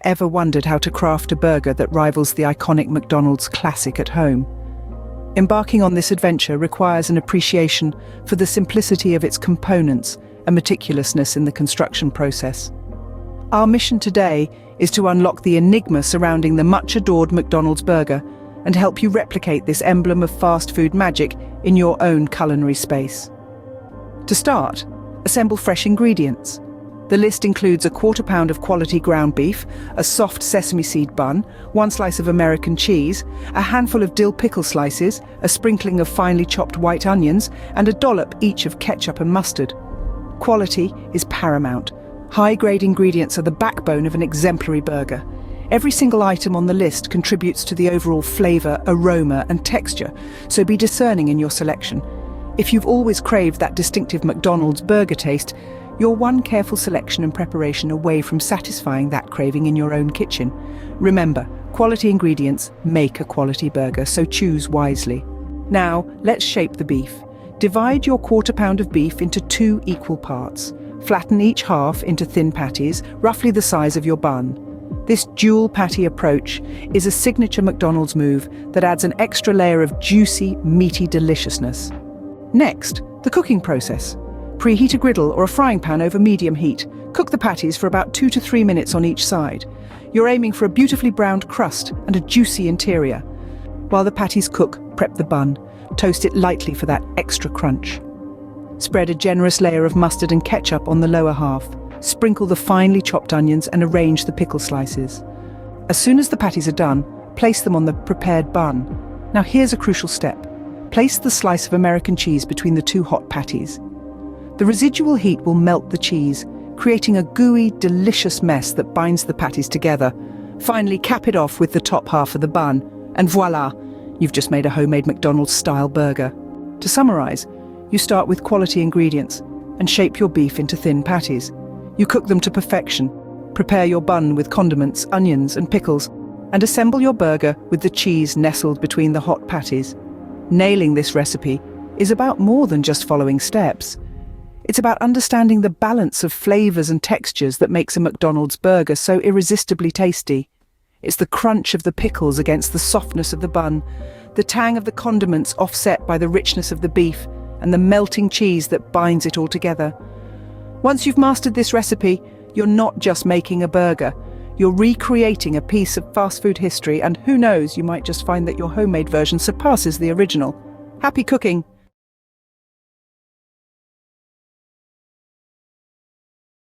ever wondered how to craft a burger that rivals the iconic McDonald's classic at home? Embarking on this adventure requires an appreciation for the simplicity of its components and meticulousness in the construction process. Our mission today is to unlock the enigma surrounding the much-adored McDonald's burger and help you replicate this emblem of fast food magic in your own culinary space. To start, assemble fresh ingredients. The list includes a quarter-pound of quality ground beef, a soft sesame seed bun, 1 slice of American cheese, a handful of dill pickle slices, a sprinkling of finely chopped white onions, and a dollop each of ketchup and mustard. Quality is paramount. High-grade ingredients are the backbone of an exemplary burger. Every single item on the list contributes to the overall flavor, aroma, and texture, so be discerning in your selection. If you've always craved that distinctive McDonald's burger taste, you're one careful selection and preparation away from satisfying that craving in your own kitchen. Remember, quality ingredients make a quality burger, so choose wisely. Now, let's shape the beef. Divide your quarter-pound of beef into 2 equal parts. Flatten each half into thin patties, roughly the size of your bun. This dual patty approach is a signature McDonald's move that adds an extra layer of juicy, meaty deliciousness. Next, the cooking process. Preheat a griddle or a frying pan over medium heat. Cook the patties for about 2 to 3 minutes on each side. You're aiming for a beautifully browned crust and a juicy interior. While the patties cook, prep the bun. Toast it lightly for that extra crunch. Spread a generous layer of mustard and ketchup on the lower half. Sprinkle the finely chopped onions and arrange the pickle slices. As soon as the patties are done, place them on the prepared bun. Now here's a crucial step. Place the slice of American cheese between the 2 hot patties. The residual heat will melt the cheese, creating a gooey, delicious mess that binds the patties together. Finally, cap it off with the top half of the bun, and voila, you've just made a homemade McDonald's-style burger. To summarize, you start with quality ingredients and shape your beef into thin patties. You cook them to perfection, prepare your bun with condiments, onions, and pickles, and assemble your burger with the cheese nestled between the hot patties. Nailing this recipe is about more than just following steps. It's about understanding the balance of flavors and textures that makes a McDonald's burger so irresistibly tasty. It's the crunch of the pickles against the softness of the bun, the tang of the condiments offset by the richness of the beef, and the melting cheese that binds it all together. Once you've mastered this recipe, you're not just making a burger. You're recreating a piece of fast food history, and who knows, you might just find that your homemade version surpasses the original. Happy cooking!